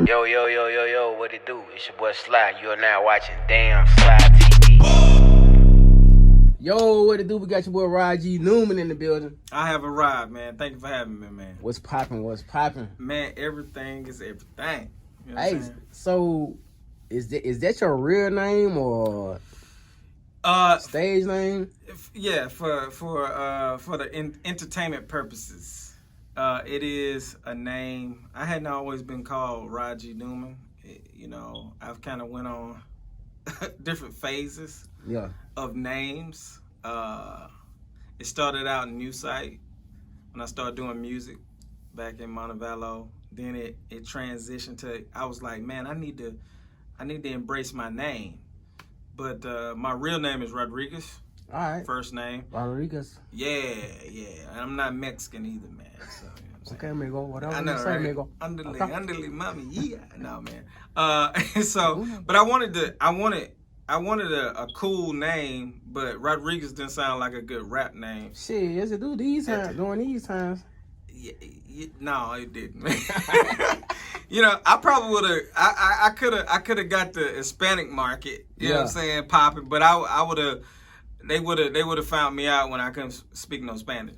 Yo, yo, yo, yo, yo, what it do? It's your boy Sly. You are now watching DAMNSLY TV. Yo, what it do? We got your boy Raji Newman in the building. I have arrived, man. Thank you for having me, man. What's popping? What's popping? Man, everything is everything. You know Hey, so is that your real name or stage name? Yeah, for the entertainment purposes. It is a name. I hadn't always been called Raji Newman. You know, I've kind of went on different phases of names. It started out in New Site when I started doing music back in Montevallo. Then it transitioned to, I was like, man, I need to embrace my name. But my real name is Rodriguez. All right. First name. Rodriguez. Yeah. And I'm not Mexican either, man. So, you know what I'm okay, amigo. Whatever I know, you say, right? amigo. Underly, mommy, yeah. No, man. So, but I wanted a cool name, but Rodriguez didn't sound like a good rap name. Shit, yes it do these times, during these times. No, it didn't. You know, I probably would have. I could have got the Hispanic market. You know what I'm saying, popping. But I would have. They would have found me out when I couldn't speak no Spanish.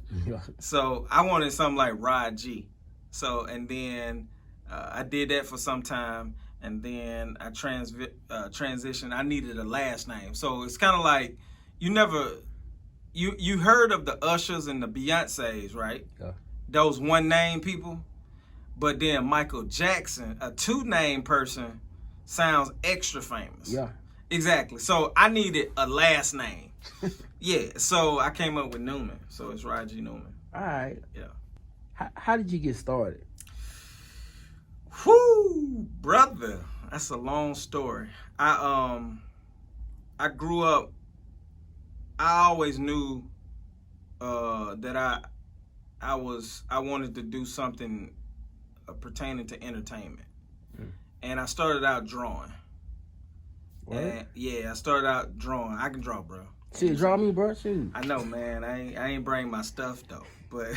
So I wanted something like Rod G. So and then I did that for some time, and then I transitioned. I needed a last name, so it's kind of like you heard of the Ushers and the Beyoncés, right? Yeah. Those one name people. But then Michael Jackson, a two name person, sounds extra famous. Yeah. Exactly. So I needed a last name. Yeah. So I came up with Newman. So it's Raji Newman. All right. Yeah. How did you get started? Whoo, brother. That's a long story. I grew up, I always knew that I wanted to do something pertaining to entertainment. And I started out drawing. What? And I started out drawing. I can draw, bro. Shit, draw me, bro. Shoot. I know, man. I ain't bring my stuff though, but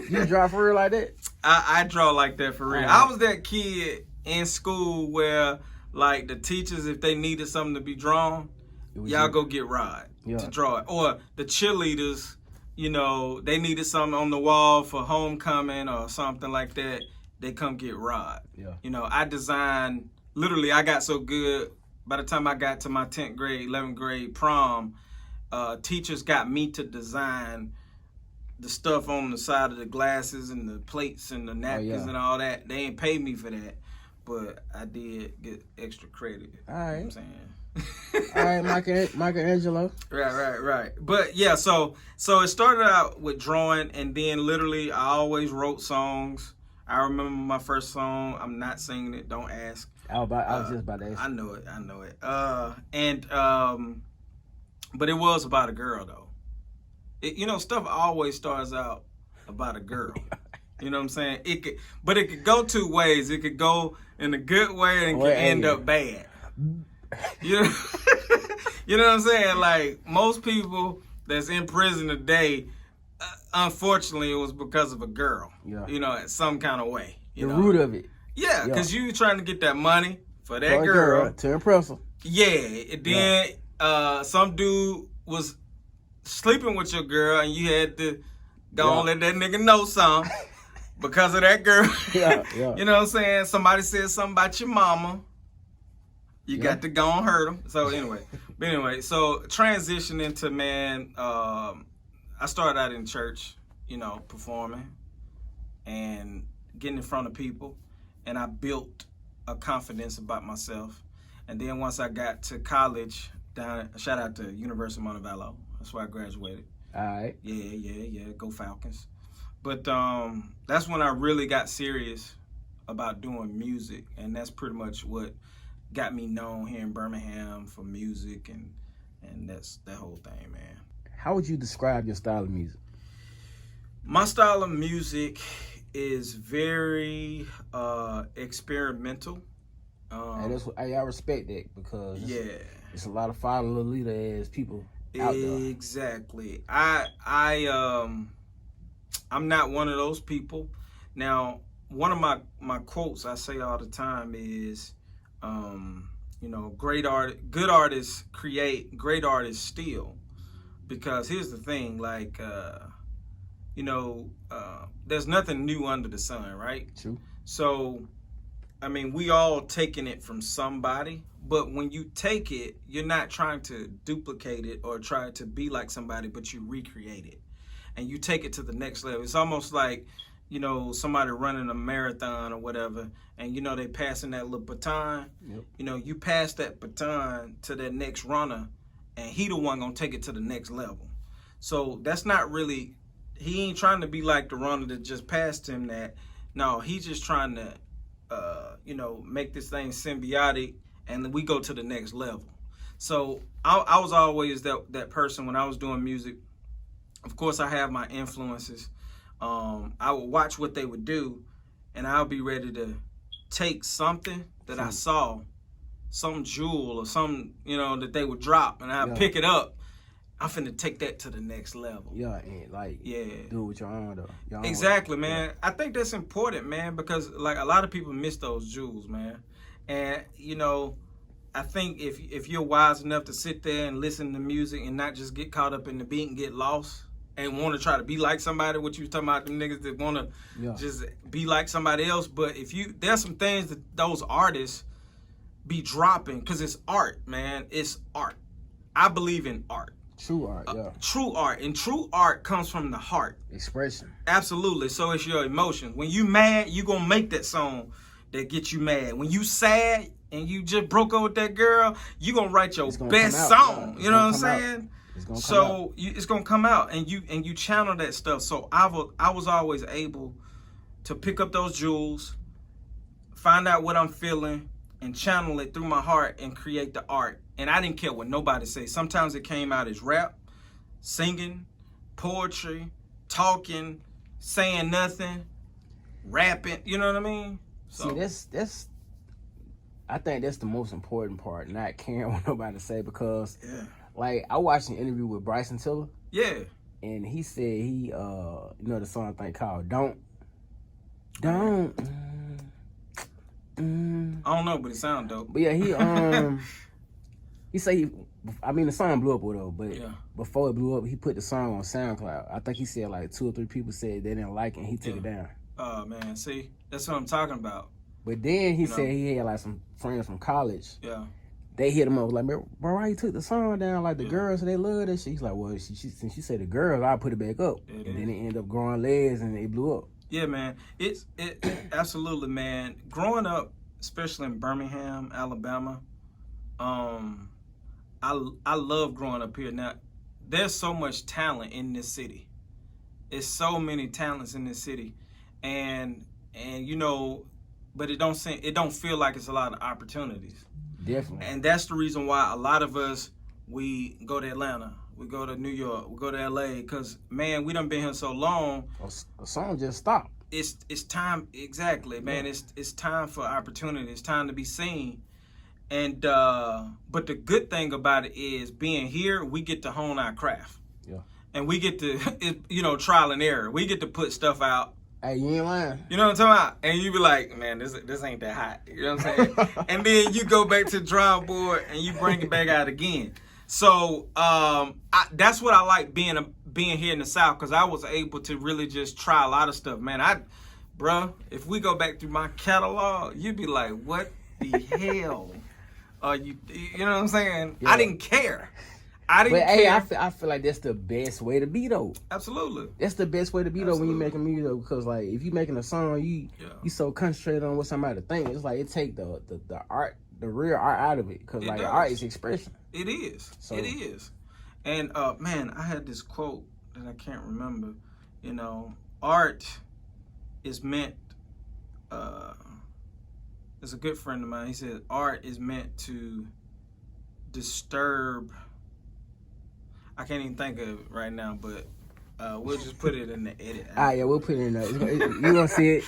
you draw for real like that? I draw like that for real. Right. I was that kid in school where like the teachers, if they needed something to be drawn, y'all go get Rod to draw it. Or the cheerleaders, you know, they needed something on the wall for homecoming or something like that. They come get Rod. Yeah. You know, I designed, literally I got so good, by the time I got to my 10th grade, 11th grade prom, teachers got me to design the stuff on the side of the glasses and the plates and the napkins and all that. They ain't paid me for that, but I did get extra credit. All right. You know what I'm saying? All right, Michelangelo. Right. But yeah, so it started out with drawing, and then literally I always wrote songs. I remember my first song. I'm not singing it. Don't ask. I was just about to ask. I know it. But it was about a girl though. You know, stuff always starts out about a girl. You know what I'm saying? It could go two ways. It could go in a good way and it could end up bad. You know, you know what I'm saying? Like most people that's in prison today, unfortunately, it was because of a girl. Yeah. You know, in some kind of way. The root of it. Yeah, because you trying to get that money for that girl to impress her. Yeah. And then some dude was sleeping with your girl, and you had to go and let that nigga know something because of that girl. You know what I'm saying? Somebody said something about your mama. You got to go and hurt them. So anyway, so transition into, man, I started out in church, you know, performing and getting in front of people. And I built a confidence about myself. And then once I got to college, shout out to University of Montevallo. That's where I graduated. All right. Yeah. Go Falcons. But that's when I really got serious about doing music. And that's pretty much what got me known here in Birmingham for music. And that's that whole thing, man. How would you describe your style of music? My style of music is very experimental. And I respect that because it's a lot of follow leader ass people out there. Exactly. I'm not one of those people. Now, one of my quotes I say all the time is, you know, good artists create, great artists steal. Because here's the thing, like, you know, there's nothing new under the sun, right? True. So, I mean, we all taking it from somebody, but when you take it, you're not trying to duplicate it or try to be like somebody, but you recreate it. And you take it to the next level. It's almost like, you know, somebody running a marathon or whatever, and, you know, they passing that little baton. Yep. You know, you pass that baton to that next runner, and he the one gonna take it to the next level. So that's not really, he ain't trying to be like the runner that just passed him that. No, he's just trying to, you know, make this thing symbiotic, and then we go to the next level. So I was always that person when I was doing music. Of course, I have my influences. I would watch what they would do, and I'll be ready to take something that I saw, some jewel or some, you know, that they would drop, and I'd pick it up. I'm finna take that to the next level. Yeah, and like, do it with your own though. Exactly, man. I think that's important, man, because like a lot of people miss those jewels, man. And you know, I think if you're wise enough to sit there and listen to music and not just get caught up in the beat and get lost and want to try to be like somebody, what you was talking about, them niggas that want to just be like somebody else. But there's some things that those artists be dropping, because it's art, man. It's art. I believe in art. True art, true art. And true art comes from the heart. Expression. Absolutely. So it's your emotions. When you mad, you gonna make that song that gets you mad. When you sad and you just broke up with that girl, you gonna write your best song. You know what I'm saying? It's gonna come out, and you channel that stuff. So I was always able to pick up those jewels, find out what I'm feeling, and channel it through my heart and create the art. And I didn't care what nobody say. Sometimes it came out as rap, singing, poetry, talking, saying nothing, rapping. You know what I mean? So, see, that's I think that's the most important part, not caring what nobody say, because like I watched an interview with Bryson Tiller. Yeah. And he said you know the song thing called Don't. I don't know, but it sounds dope. But yeah, he said the song blew up with her, but before it blew up, he put the song on SoundCloud. I think he said like 2 or 3 people said they didn't like it, and he took it down. Oh man, see, that's what I'm talking about. But then he said he had like some friends from college. Yeah. They hit him up like, bro, why you took the song down? Like the girls, they love that shit. He's like, well, since she said the girls, I'll put it back up. And then it ended up growing legs and it blew up. Yeah, man. It absolutely, man. Growing up, especially in Birmingham, Alabama, I love growing up here. Now, there's so much talent in this city. It's so many talents in this city, and you know, but it don't feel like it's a lot of opportunities. Definitely. And that's the reason why a lot of us, we go to Atlanta, we go to New York, we go to LA, because man, we done been here so long. A song just stopped. It's time, exactly, man. It's time for opportunity. It's time to be seen. And but the good thing about it is, being here, we get to hone our craft. Yeah. And we get to, you know, trial and error. We get to put stuff out. Hey, you ain't lying. You know what I'm talking about? And you be like, man, this ain't that hot. You know what I'm saying? And then you go back to the drawing board and you bring it back out again. So that's what I like being here in the South, because I was able to really just try a lot of stuff, man. Bruh, if we go back through my catalog, you'd be like, what the hell are you know what I'm saying? Yeah. I didn't care. Hey, I feel like that's the best way to be, though. Absolutely. That's the best way to be, though, when you're making music, though, because like if you making a song, you so concentrated on what somebody think. It's like it take the art, the real art out of it, because like art is expression. It is. So. It is. And man, I had this quote that I can't remember. You know, art is meant. There's a good friend of mine. He said art is meant to disturb. I can't even think of it right now, but we'll just put it in the edit. Ah, yeah, we'll put it in there. You gonna see it?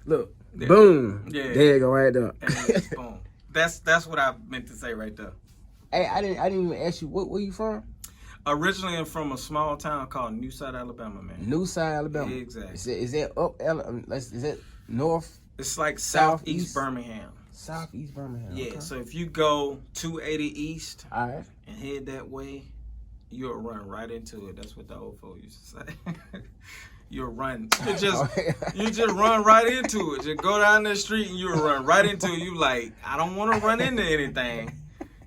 Look, boom. Yeah, there you go, right there. Boom. That's what I meant to say right there. Hey, I didn't even ask you where you from. Originally, I'm from a small town called Newside, Alabama, man. Newside, Alabama. Yeah, exactly. Is that up? Is that North. It's like southeast Southeast. Birmingham. Southeast Birmingham. Yeah, Okay. so if you go 280 east All right. and head that way, you'll run right into it. That's what the old folks used to say. You'll run. You just run right into it. Just go down the street and you'll run right into it. You like, I don't want to run into anything.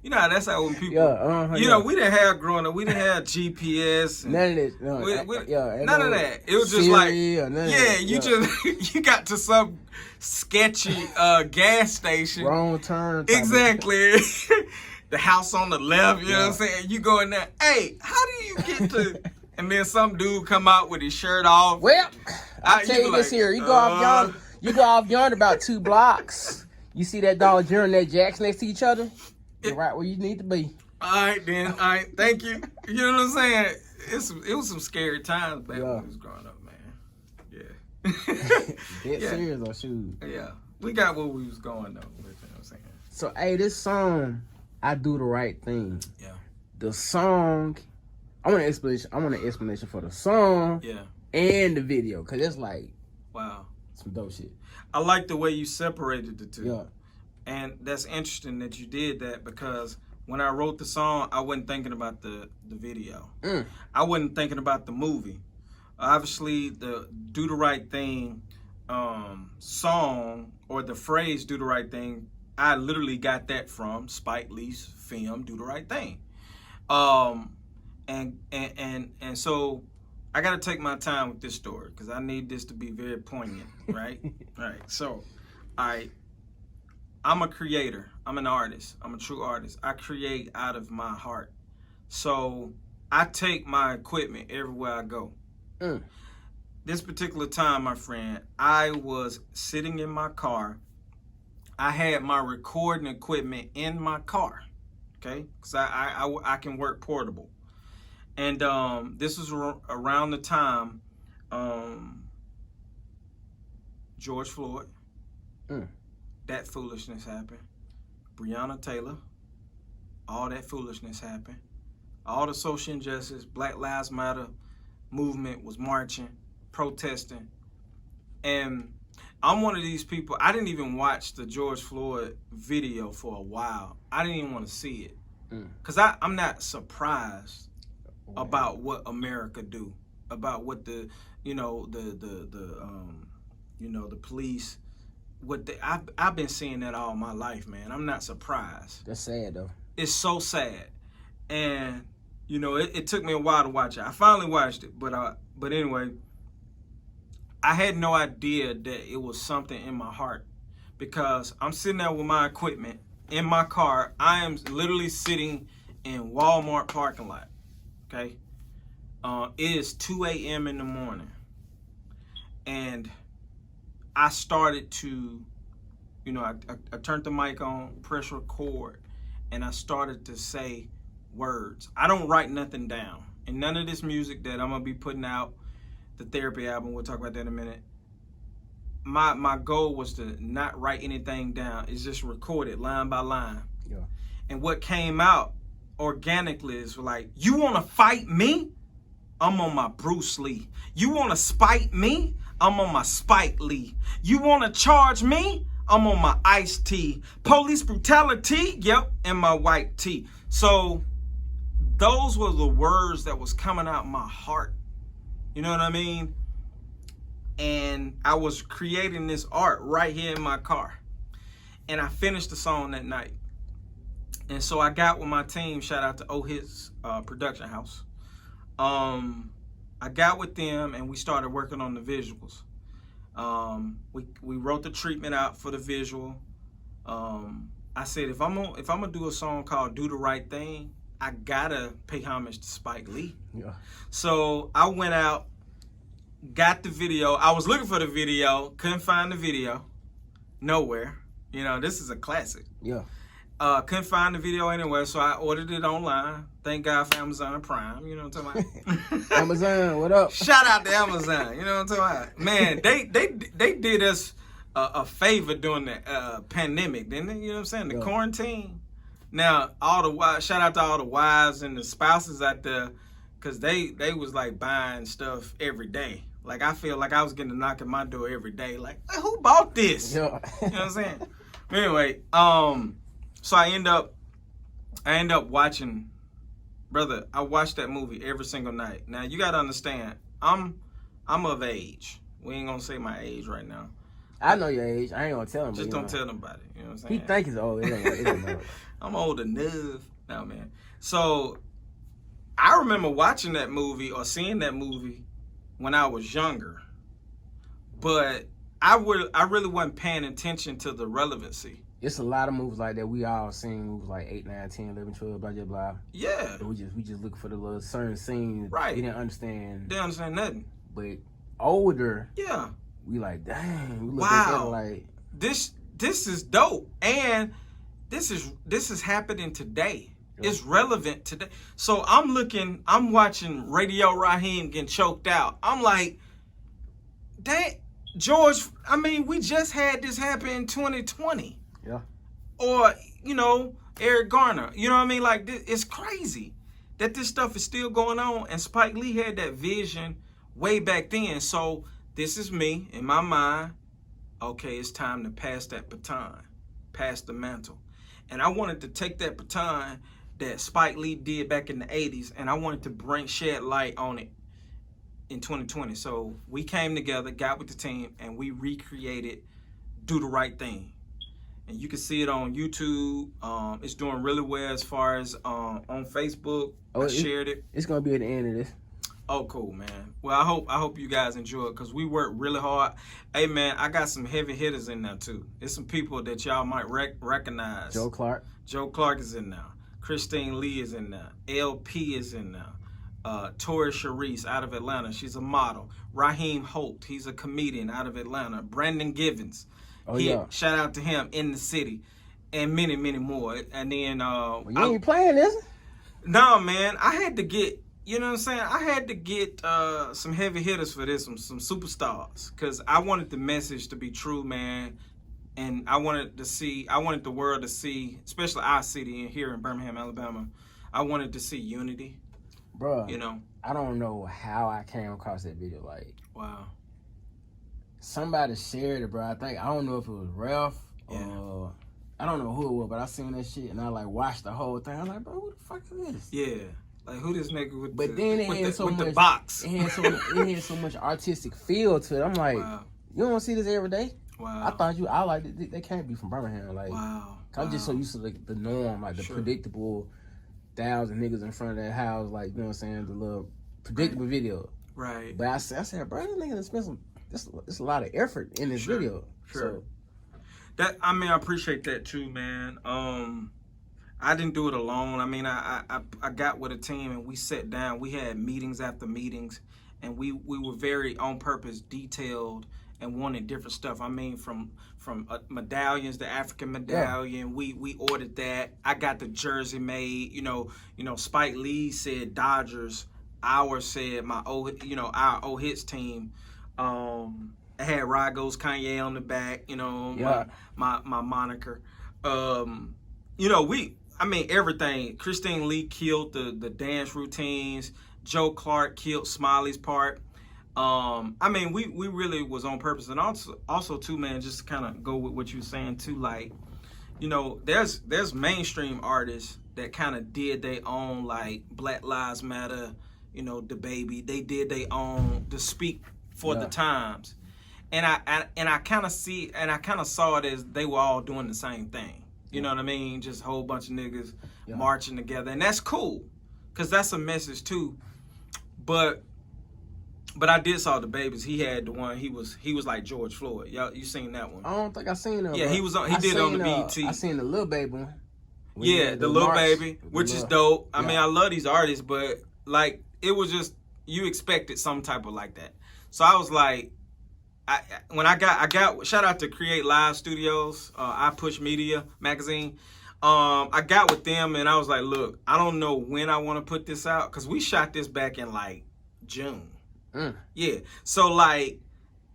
You know, that's how when people, you know, we didn't have growing up, we didn't have GPS. None of this. No, none of that. It was just like, you just, you got to some sketchy gas station. wrong turn. Exactly. The house on the left, you know what I'm saying? You go in there, hey, how do you get to... And then some dude come out with his shirt off. Well, I'll tell you this here. You go off yonder about 2 blocks. You see that Dollar General and that Jack's next to each other? You're right where you need to be. All right, then. All right, thank you. You know what I'm saying? It was some scary times back when we was growing up, man. Yeah. Dead serious or shoot. Yeah. We got where we was going, though. You know what I'm saying? So, hey, this song, I Do the Right Thing. Yeah. The song... I want an explanation for the song and the video, cause it's like, wow, some dope shit. I like the way you separated the two. Yeah. And that's interesting that you did that, because when I wrote the song, I wasn't thinking about the video. I wasn't thinking about the movie. Obviously, the Do the Right Thing song, or the phrase Do the Right Thing, I literally got that from Spike Lee's film Do the Right Thing. And so I got to take my time with this story, because I need this to be very poignant, right? All right. So, I'm a creator. I'm an artist. I'm a true artist. I create out of my heart. So I take my equipment everywhere I go. This particular time, my friend, I was sitting in my car. I had my recording equipment in my car, okay? Because I can work portable. And this was around the time George Floyd, that foolishness happened. Breonna Taylor, all that foolishness happened. All the social injustice, Black Lives Matter movement was marching, protesting. And I'm one of these people, I didn't even watch the George Floyd video for a while. I didn't even want to see it. Because I'm not surprised about what America do, about what the police, I've been seeing that all my life, man. I'm not surprised. That's sad though. It's so sad, and it took me a while to watch it. I finally watched it, but anyway, I had no idea that it was something in my heart, because I'm sitting there with my equipment in my car. I am literally sitting in Walmart parking lot. Okay, it is 2 a.m. in the morning, and I started to, I turned the mic on, press record, and I started to say words. I don't write nothing down, and none of this music that I'm gonna be putting out, the therapy album, we'll talk about that in a minute. My goal was to not write anything down. It's just recorded line by line. Yeah. And what came out organically is like, you want to fight me? I'm on my Bruce Lee. You want to spite me? I'm on my Spike Lee. You want to charge me? I'm on my Ice-T. Police brutality? Yep, and my white tee. So those were the words that was coming out my heart. You know what I mean? And I was creating this art right here in my car. And I finished the song that night. And so I got with my team, shout out to O-Hits production house. I got with them and we started working on the visuals. We wrote the treatment out for the visual. I said, if I'm gonna do a song called Do the Right Thing, I gotta pay homage to Spike Lee. Yeah. So I went out, got the video. I was looking for the video, couldn't find the video nowhere. This is a classic. Yeah. Couldn't find the video anywhere, so I ordered it online. Thank God for Amazon Prime. You know what I'm talking about? Amazon, what up? Shout out to Amazon. You know what I'm talking about? Man, they did us a favor during the pandemic, didn't they? You know what I'm saying? The quarantine. Now, shout out to all the wives and the spouses out there, because they was like buying stuff every day, Like, I feel like I was getting a knock at my door every day. Like, who bought this? Yeah. You know what I'm saying? But anyway, so I end up watching, brother, I watched that movie every single night. Now, you got to understand, I'm of age. We ain't going to say my age right now. I know your age. I ain't going to tell him. Just don't tell nobody. You know what I'm saying? He think he's old. It ain't matter. I'm old enough. No, man. So, I remember watching that movie or seeing that movie when I was younger, but I really wasn't paying attention to the relevancy. It's a lot of movies like that. We all seen movies like 8, 9, 10, 11, 12, blah, blah, blah. Yeah. And we just look for the little certain scenes. Right. We didn't understand. Didn't understand nothing. But older, yeah, we like, dang. We look wow. at it like this is dope, and this is happening today. It's relevant today. So I'm watching Radio Raheem getting choked out. I'm like, dang, George, I mean, we just had this happen in 2020. Yeah. Or, Eric Garner. You know what I mean? Like, it's crazy that this stuff is still going on. And Spike Lee had that vision way back then. So this is me, in my mind. Okay, it's time to pass that baton. Pass the mantle. And I wanted to take that baton that Spike Lee did back in the 80s, and I wanted to shed light on it in 2020. So we came together, got with the team, and we recreated Do the Right Thing. And you can see it on YouTube. It's doing really well as far as on Facebook. I shared it. It's gonna be at the end of this. Oh, cool, man. Well, I hope you guys enjoy it because we worked really hard. Hey, man, I got some heavy hitters in there too. There's some people that y'all might recognize. Joe Clark. Joe Clark is in there. Christine Lee is in there. LP is in there. Tori Charisse out of Atlanta. She's a model. Raheem Holt. He's a comedian out of Atlanta. Brandon Givens. Yeah. Shout out to him in the city. And many, many more. And then... you ain't playing this? No, man. I had to get... You know what I'm saying? I had to get some heavy hitters for this, some superstars. Because I wanted the message to be true, man. And I wanted the world to see, especially our city here in Birmingham, Alabama, I wanted to see unity. Bro, I don't know how I came across that video. Like, wow. Somebody shared it, bro. I don't know if it was Ralph or I don't know who it was, but I seen that shit and I like watched the whole thing. I'm like, bro, who the fuck is this? Yeah. Like, who this nigga with the box? It had so much artistic feel to it. I'm like, wow. You don't see this every day? Wow. I like it. They can't be from Birmingham. Like, wow. I'm just so used to the norm, like the predictable 1,000 niggas in front of that house, like, you know what I'm saying, the little predictable video. Right. But I said, bro, this nigga spent there's a lot of effort in this video. Sure. So, I appreciate that too, man. I didn't do it alone. I mean, I got with a team and we sat down. We had meetings after meetings, and we were very on purpose detailed and wanted different stuff. I mean, from medallions, the African medallion, we ordered that. I got the jersey made. You know, Spike Lee said Dodgers. Ours said our old hits team. I had Ragos Kanye on the back. My moniker. Everything. Christine Lee killed the dance routines. Joe Clark killed Smiley's part. We really was on purpose. And also too, man, just to kind of go with what you were saying too, like, there's mainstream artists that kind of did their own, like Black Lives Matter, the baby. They did their own to speak for the times. And I kind of saw it as they were all doing the same thing. You know what I mean? Just a whole bunch of niggas marching together. And that's cool, because that's a message too. But I did saw the babies. He had the one. He was like George Floyd. Y'all, you seen that one? I don't think I seen that. Yeah, bro. He did it on the BET. I seen the Lil Baby one. Yeah, the Lil Baby, which is dope. I mean, I love these artists, but like it was just you expected some type of like that. So I was like, when I got shout out to Create Live Studios, I Push Media magazine. I got with them and I was like, look, I don't know when I want to put this out, because we shot this back in like June. Yeah. So like,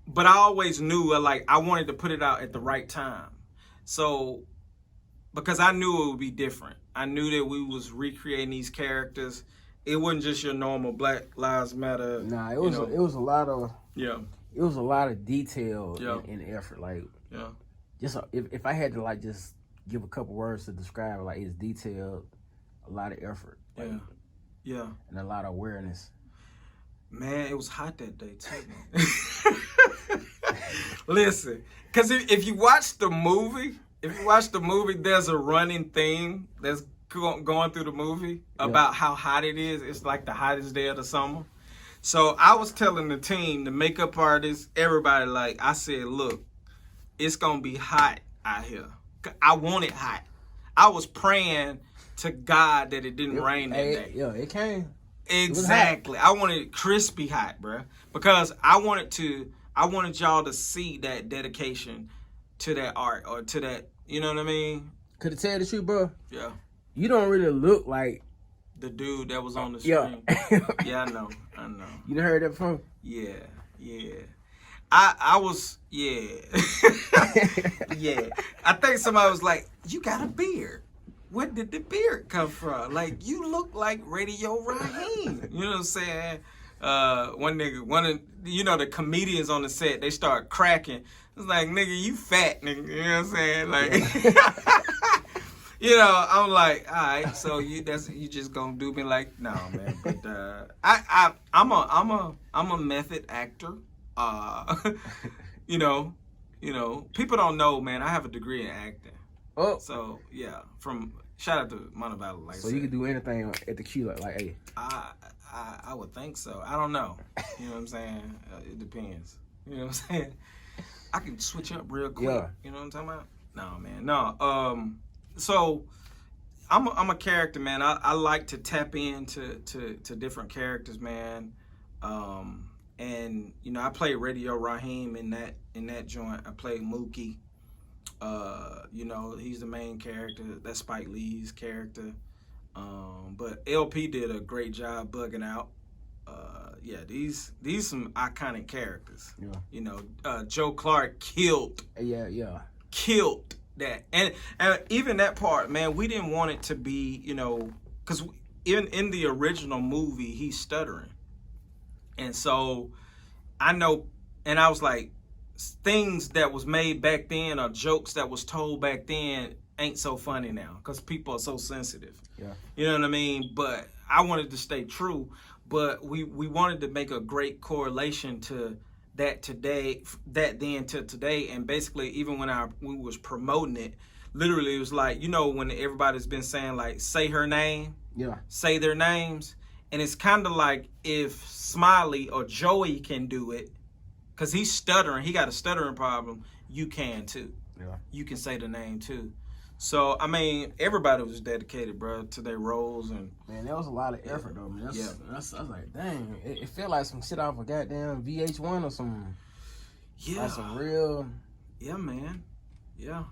but I always knew I wanted to put it out at the right time. So, because I knew it would be different. I knew that we was recreating these characters it wasn't just your normal Black Lives Matter. Nah, it was a lot of it was a lot of detail and effort. Like just if I had to like just give a couple words to describe it, like it's detailed, a lot of effort, like, and a lot of awareness. Man, it was hot that day too, man. Listen, because if you watch the movie, there's a running theme that's going through the movie about how hot it is. It's like the hottest day of the summer. So I was telling the team, the makeup artists, everybody, like, I said, look, it's going to be hot out here. I want it hot. I was praying to God that it didn't rain that day. Yeah, it came. Exactly. I wanted it crispy hot, bro, because I wanted y'all to see that dedication to that art or to that, you know what I mean? Could I tell you the truth, bro? Yeah. You don't really look like the dude that was on the screen. Yeah, I know. You done heard that before? Yeah. I was, yeah. I think somebody was like, you got a beard. Where did the beard come from? Like, you look like Radio Raheem. You know what I'm saying? One of the comedians on the set, they start cracking. It's like, nigga, you fat, nigga. You know what I'm saying? Like, you know, I'm like, all right, so you just gonna do me like, no, man. But I'm a method actor. You know, people don't know, man. I have a degree in acting. Oh, so yeah, shout out to Montevallo. Like, so you can do anything at the Q, like, hey. I would think so. I don't know. You know what I'm saying? It depends. You know what I'm saying? I can switch up real quick. Yeah. You know what I'm talking about? No, man. No. So I'm a character, man. I like to tap into different characters, man. And you know, I played Radio Raheem in that joint. I played Mookie. You know, he's the main character. That's Spike Lee's character. But LP did a great job bugging out. These some iconic characters. Yeah. You know, Joe Clark killed. Killed that, and even that part, man. We didn't want it to be, you know, because in the original movie he's stuttering, and so I know, and I was like, things that was made back then or jokes that was told back then ain't so funny now because people are so sensitive. Yeah. You know what I mean? But I wanted to stay true, but we wanted to make a great correlation to that then to today. And basically, even when we was promoting it, literally it was like, you know, when everybody's been saying like, say her name, say their names. And it's kind of like if Smiley or Joey can do it, because he's stuttering, he got a stuttering problem, you can too. Yeah. You can say the name too. So, I mean, everybody was dedicated, bro, to their roles. And man, that was a lot of effort, though, man. I was like, dang, it felt like some shit off of goddamn VH1 or some, like some real. Yeah, man. Yeah.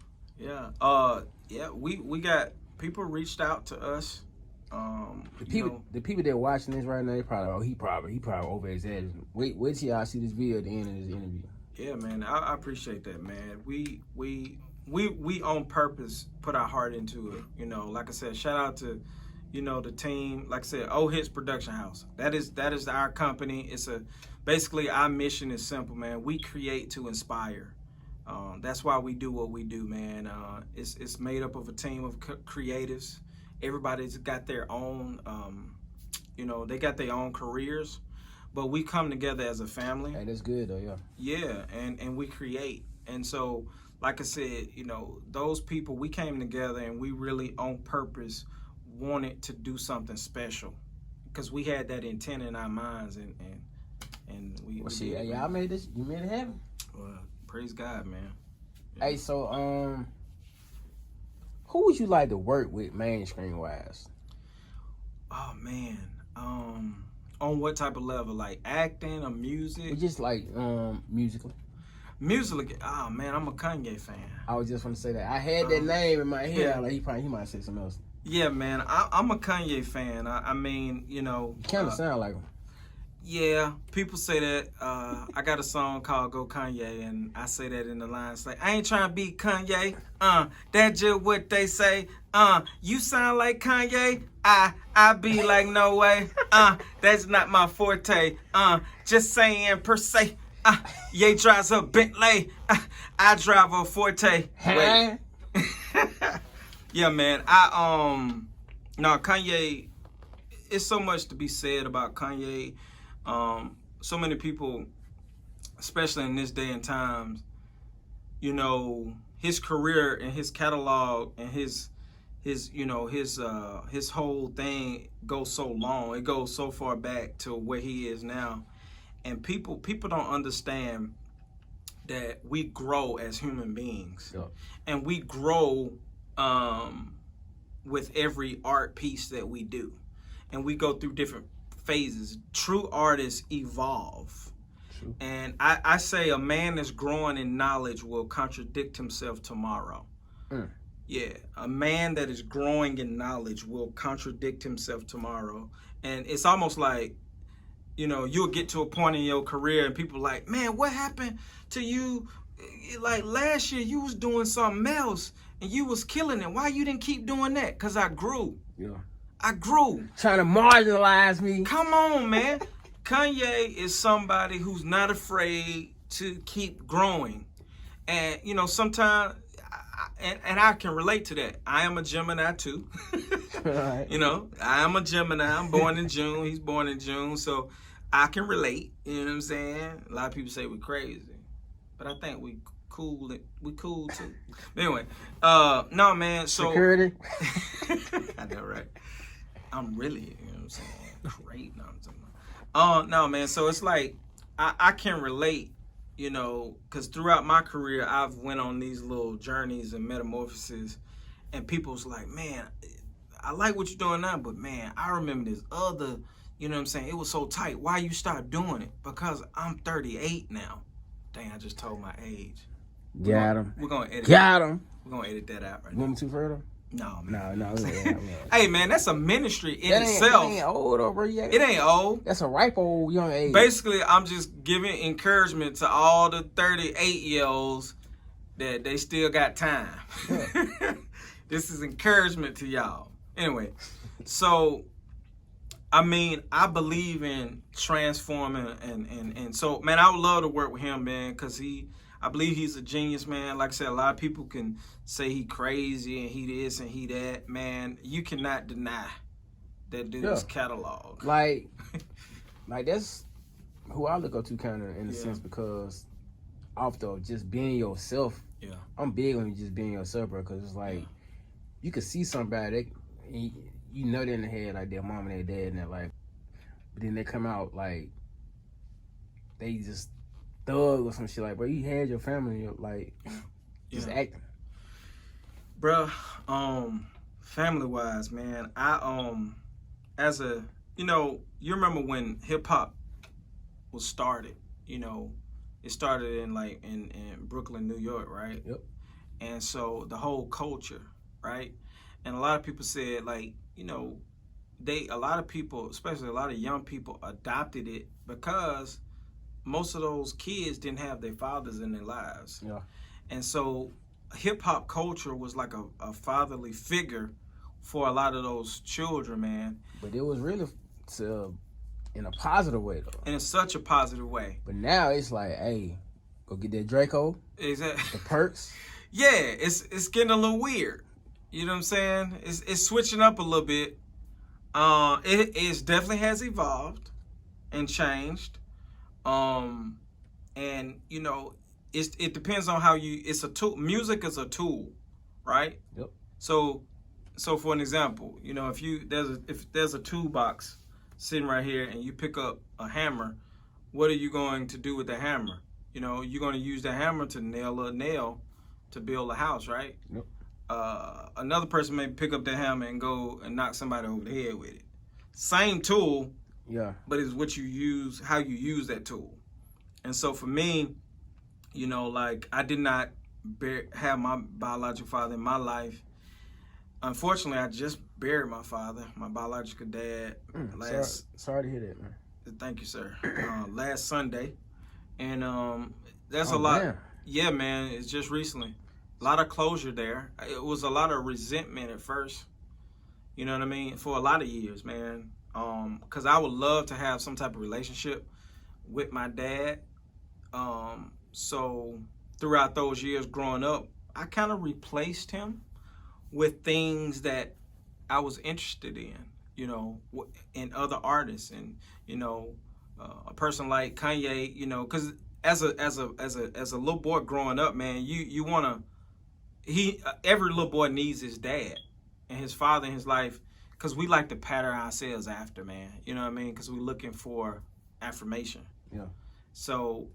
We got people reached out to us. The people that watching this right now, they probably, he probably over exaggerating. Wait till y'all see this video at the end of this interview. Yeah, man, I appreciate that, man. We on purpose put our heart into it. You know, like I said, shout out to, you know, the team. Like I said, O Hits Production House. That is our company. Basically our mission is simple, man. We create to inspire. That's why we do what we do, man. It's made up of a team of creatives. Everybody's got their own, you know, they got their own careers, but we come together as a family. Hey, that's good though, yeah. Yeah, and we create. And so, like I said, you know, those people, we came together and we really on purpose wanted to do something special because we had that intent in our minds and we. Well, see, y'all made this. You made it happen. Well, praise God, man. Yeah. Hey, so who would you like to work with, mainstream wise? Oh man, on what type of level? Like acting or music? Or just like musically. Musically, oh man, I'm a Kanye fan. I was just gonna say that. I had that name in my head. Yeah. Like he might say something else. Yeah, man, I'm a Kanye fan. I mean, you know, you kind of sound like him. Yeah, people say that. I got a song called Go Kanye, and I say that in the lines like, I ain't trying to be Kanye. That's just what they say. You sound like Kanye. I be like, no way. That's not my forte. Just saying per se. Ye drives a Bentley. I drive a Forte. Wait. Yeah, man. No, Kanye. It's so much to be said about Kanye. So many people, especially in this day and times, you know, his career and his catalog and his whole thing goes so long. It goes so far back to where he is now. And people don't understand that we grow as human beings. Yeah. And we grow with every art piece that we do. And we go through different phases. True artists evolve. True. And I say a man that's growing in knowledge will contradict himself tomorrow. Yeah, a man that is growing in knowledge will contradict himself tomorrow. And it's almost like, you know, you'll get to a point in your career and people like, man, what happened to you? Like last year you was doing something else and you was killing it. Why you didn't keep doing that? Because I grew. Yeah. I grew. Trying to marginalize me. Come on, man. Kanye is somebody who's not afraid to keep growing. And, you know, sometimes, and I can relate to that. I am a Gemini, too. Right. You know, I am a Gemini. I'm born in June. He's born in June. So I can relate. You know what I'm saying? A lot of people say we're crazy. But I think we cool. We cool, too. But anyway, no, man. So security. I know, right? I'm really, you know what I'm saying, great. No, I'm talking about. No, man. So it's like I can relate, you know, because throughout my career, I've went on these little journeys and metamorphoses, and people's like, man, I like what you're doing now, but man, I remember this other, you know what I'm saying? It was so tight. Why you start doing it? Because I'm 38 now. Dang, I just told my age. Got him. We're gonna edit. Got him. We're gonna edit that out right now. Want me too further? No, man. No. Hey, man, that's a ministry in itself. It ain't old over yet. It ain't old. That's a ripe old young age. Basically, I'm just giving encouragement to all the 38-year-olds that they still got time. Yeah. This is encouragement to y'all. Anyway, so, I mean, I believe in transforming and so, man, I would love to work with him, man, because I believe he's a genius, man. Like I said, a lot of people can say he crazy and he this and he that. Man, you cannot deny that dude's catalog. Like that's who I look up to kind of in a sense, because off of just being yourself. Yeah, I'm big on just being yourself, bro, because it's like you can see somebody, you know they're in the head like their mom and their dad and they're like, but then they come out like they just thug or some shit like, bro, you had your family, like, just acting. Bruh, family-wise, man, I, as a, you know, you remember when hip-hop was started, you know, it started in Brooklyn, New York, right? Yep. And so the whole culture, right? And a lot of people said, like, you know, a lot of people, especially a lot of young people, adopted it because most of those kids didn't have their fathers in their lives. Yeah. And so hip-hop culture was like a fatherly figure for a lot of those children, man. But it was really in a positive way, though. In such a positive way. But now it's like, hey, go get that Draco. Exactly. The perks. Yeah, it's getting a little weird. You know what I'm saying? It's switching up a little bit. It definitely has evolved and changed. And you know, it depends on how it's a tool. Music is a tool, right? Yep. So for an example, you know, if there's a toolbox sitting right here and you pick up a hammer, what are you going to do with the hammer? You know, you're going to use the hammer to nail a nail to build a house, right? Yep. Another person may pick up that hammer and go and knock somebody over the head with it. Same tool. Yeah. But it's what you use, how you use that tool. And so for me, you know, like I did not have my biological father in my life. Unfortunately, I just buried my father, my biological dad. Sorry to hear that, man. Thank you, sir. Last Sunday, and that's a lot. Damn. Yeah, man. It's just recently. A lot of closure there. It was a lot of resentment at first. You know what I mean? For a lot of years, man. Because I would love to have some type of relationship with my dad. So throughout those years growing up, I kind of replaced him with things that I was interested in, you know, in other artists, and you know, a person like Kanye, you know, because as a little boy growing up, man, you wanna, every little boy needs his dad and his father in his life, because we like to pattern ourselves after, man. You know what I mean? Because we're looking for affirmation. Yeah. So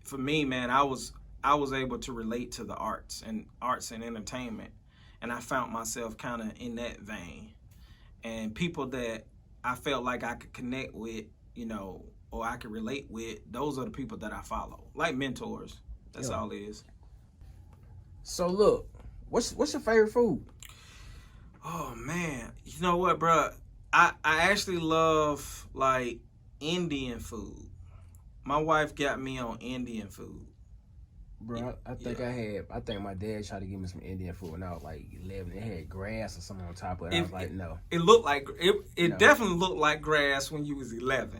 for me, man, I was able to relate to the arts and entertainment, and I found myself kind of in that vein. And people that I felt like I could connect with, you know, or I could relate with, those are the people that I follow, like mentors. That's all it is. So look, what's your favorite food? Oh man, you know what, bro? I actually love like Indian food. My wife got me on Indian food. Bro, I think I think my dad tried to give me some Indian food when I was like 11. It had grass or something on top of it. I was like, no. It looked like, it definitely looked like grass when you was 11.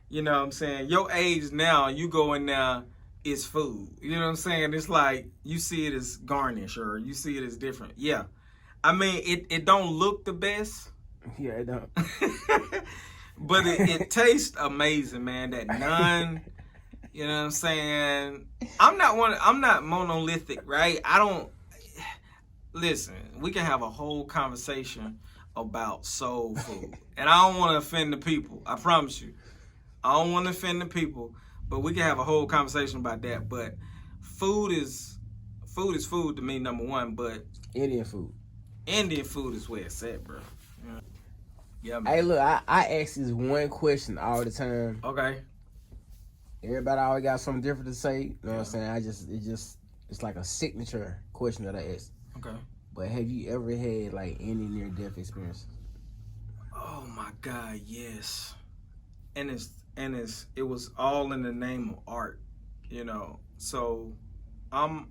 You know what I'm saying? Your age now, you go in there, it's food. You know what I'm saying? It's like, you see it as garnish, or you see it as different. Yeah. I mean, it don't look the best. Yeah, it don't. But it tastes amazing, man. That naan, you know what I'm saying? I'm not monolithic, right? Listen, we can have a whole conversation about soul food. And I don't want to offend the people. I promise you. I don't want to offend the people, but we can have a whole conversation about that. But food is food to me, number one, but Indian food is where it's at, bro. Yeah, man. Hey, look, I ask this one question all the time. Okay. Everybody always got something different to say. You know what I'm saying? It's like a signature question that I ask. Okay. But have you ever had like any near-death experiences? Oh my God, yes. And it was all in the name of art, you know. So I'm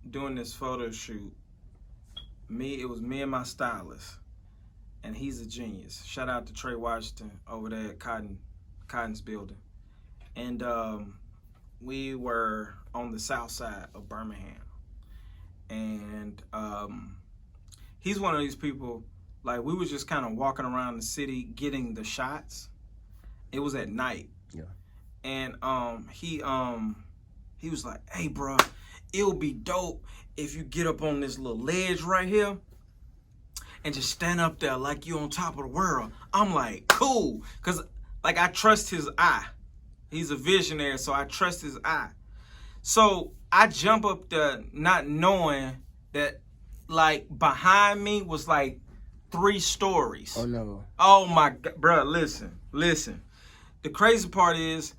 doing this photo shoot. It was me and my stylist. And he's a genius. Shout out to Trey Washington over there at Cotton's building. And we were on the south side of Birmingham. And he's one of these people, like, we was just kind of walking around the city getting the shots. It was at night. Yeah. And he was like, hey, bro, it'll be dope if you get up on this little ledge right here and just stand up there like you on top of the world. I'm like, cool. Because, like, I trust his eye. He's a visionary, so I trust his eye. So I jump up there not knowing that, like, behind me was, like, 3 stories. Oh, no. Oh, my God. Bro, listen. The crazy part is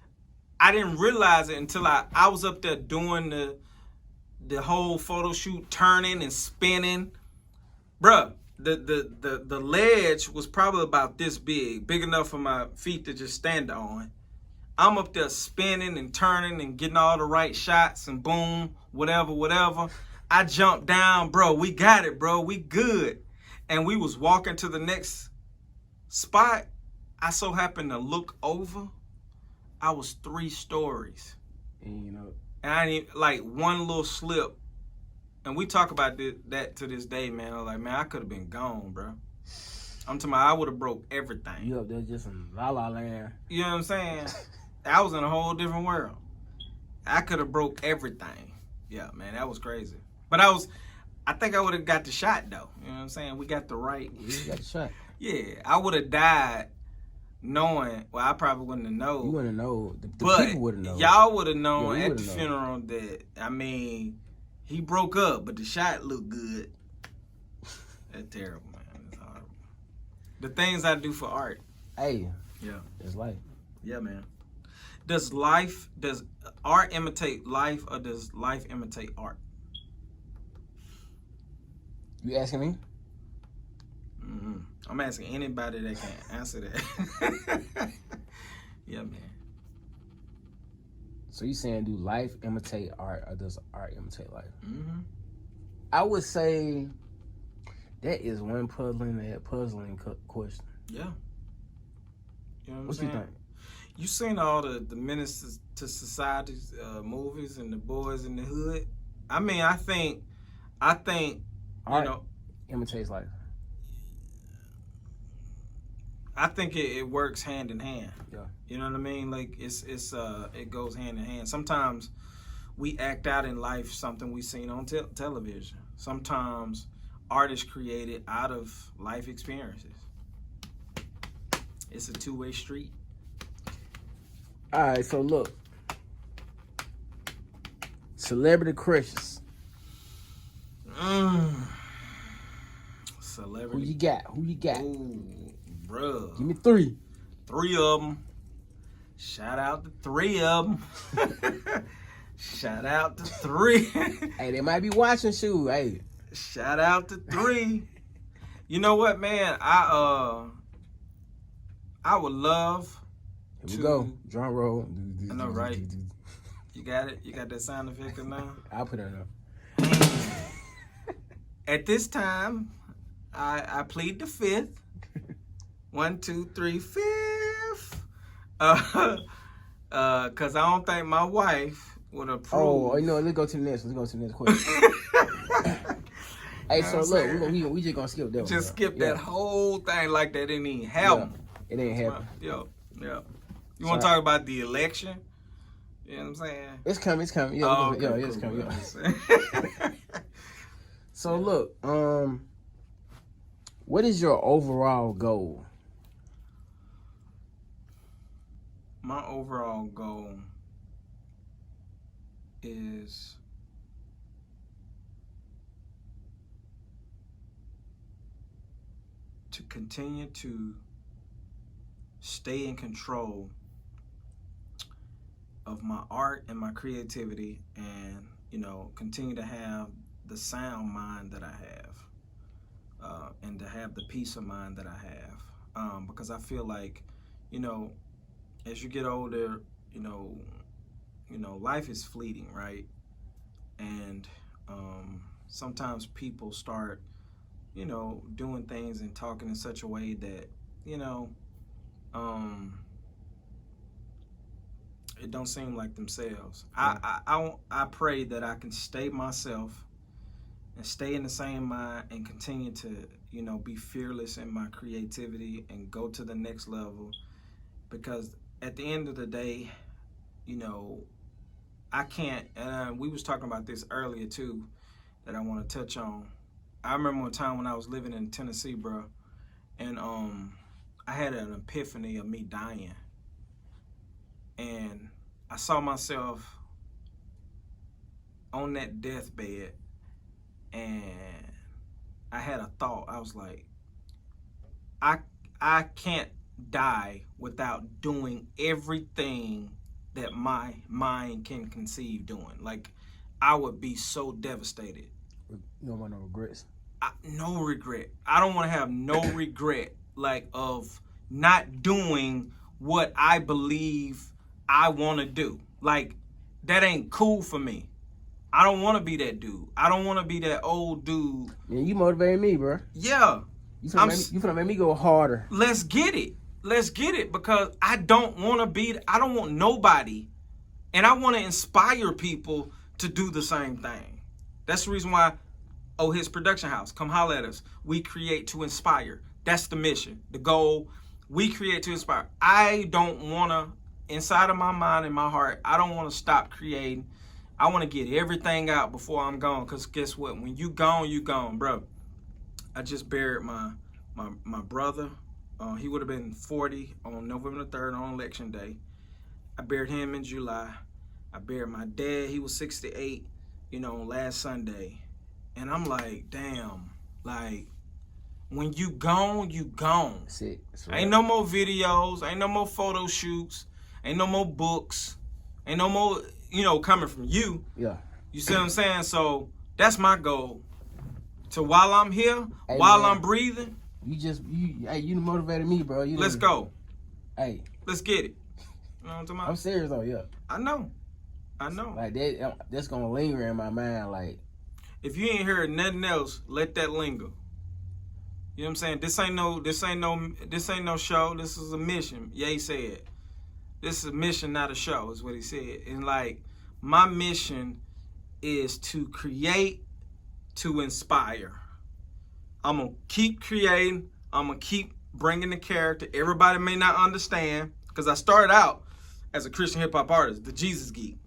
I didn't realize it until I was up there doing the whole photo shoot, turning and spinning. Bruh. The ledge was probably about this big enough for my feet to just stand on. I'm up there spinning and turning and getting all the right shots, and boom, whatever. I jumped down, bro. We got it, bro. We good. And we was walking to the next spot. I so happened to look over. I was 3 stories. And you know, and I didn't, like, one little slip. And we talk about that to this day, man. I was like, man, I could have been gone, bro. I'm talking about I would have broke everything. You up there just in la la land. You know what I'm saying? I was in a whole different world. I could have broke everything. Yeah, man, that was crazy. But I think I would have got the shot, though. You know what I'm saying? We got the right. You got the shot. Yeah, I would have died knowing, well, I probably wouldn't have known. You wouldn't know. The people would have known. Y'all would have known at the funeral that, I mean, he broke up, but the shot looked good. That's terrible, man. That's horrible. The things I do for art. Hey. Yeah. It's life. Yeah, man. Does art imitate life, or does life imitate art? You asking me? Mm-hmm. I'm asking anybody that can answer that. Yeah, man. So you saying do life imitate art, or does art imitate life? Mm-hmm. I would say that is one puzzling question. Yeah. You know what I'm saying? You think? You seen all the Menace to Society movies and the Boys in the Hood? I mean, I think art, you know, imitates life. I think it works hand in hand. Yeah. You know what I mean? Like it goes hand in hand. Sometimes we act out in life something we seen on television. Sometimes art is created out of life experiences. It's a two-way street. All right, so look, celebrity crushes. Celebrity. Who you got? Ooh, bruh. Give me 3. 3 of them. Shout out to 3 of them. Shout out to 3. Hey, they might be watching, shoot. Hey. Shout out to 3. You know what, man? I would love. Here we go. Drum roll. I know, right? You got it? You got that sound effect now? I'll put it up. At this time, I plead the 5th. 1, 2, 3, 5th. Cause I don't think my wife would approve. Oh, you know, let's go to the next question. Hey, so look, we just gonna skip that one. Just skip that whole thing like that didn't even happen. It ain't happen. Yeah. You want to talk about the election? You know what I'm saying? It's coming. Yeah, it's coming. Yeah. So look, what is your overall goal? My overall goal is to continue to stay in control of my art and my creativity, and continue to have the sound mind that I have, and to have the peace of mind that I have, because I feel like as you get older, life is fleeting, right? And sometimes people start doing things and talking in such a way that it don't seem like themselves. I pray that I can stay myself and stay in the same mind and continue to be fearless in my creativity and go to the next level, because at the end of the day, I can't, and we was talking about this earlier too, that I want to touch on. I remember one time when I was living in Tennessee, bro, and I had an epiphany of me dying. And I saw myself on that deathbed, and I had a thought. I was like, I can't die without doing everything that my mind can conceive doing. Like, I would be so devastated. You don't want no regrets? No regret. I don't want to have no regret, like, of not doing what I believe I want to do. Like, that ain't cool for me. I don't want to be that dude. I don't want to be that old dude. Man, you motivated me, bro. Yeah. You finna make me go harder. Let's get it, because I don't want nobody, and I want to inspire people to do the same thing. That's the reason why, his production house, come holler at us. We create to inspire. That's the mission, the goal. We create to inspire. I don't want to, inside of my mind and my heart, I don't want to stop creating. I want to get everything out before I'm gone, because guess what? When you gone, bro. I just buried my brother. He would have been 40 on November the 3rd on election day. I buried him in July. I buried my dad. He was 68, last Sunday. And I'm like, damn, like, when you gone, you gone. That's it. That's right. Ain't no more videos. Ain't no more photo shoots. Ain't no more books. Ain't no more, coming from you. Yeah. You see what I'm saying? So that's my goal. So while I'm here, I'm breathing. You motivated me, bro. Let's go. Hey. Let's get it. You know what I'm talking about? I'm serious though, yeah. I know. Like that's gonna linger in my mind. Like, if you ain't heard nothing else, let that linger. You know what I'm saying? This ain't no show. This is a mission. Yeah, he said. This is a mission, not a show, is what he said. And like, my mission is to create, to inspire. I'm gonna keep creating. I'm gonna keep bringing the character. Everybody may not understand, because I started out as a Christian hip hop artist, the Jesus Geek.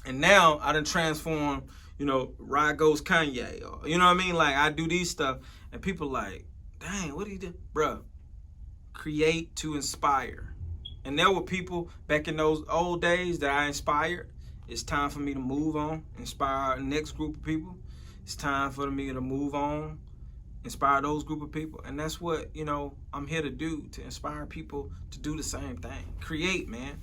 And now I done transformed, Ride Goes Kanye. Or, you know what I mean? Like, I do these stuff, and people like, dang, what do you do? Bruh, create to inspire. And there were people back in those old days that I inspired. It's time for me to move on, inspire the next group of people. It's time for me to move on, inspire those group of people. And that's what, I'm here to do, to inspire people to do the same thing. Create, man.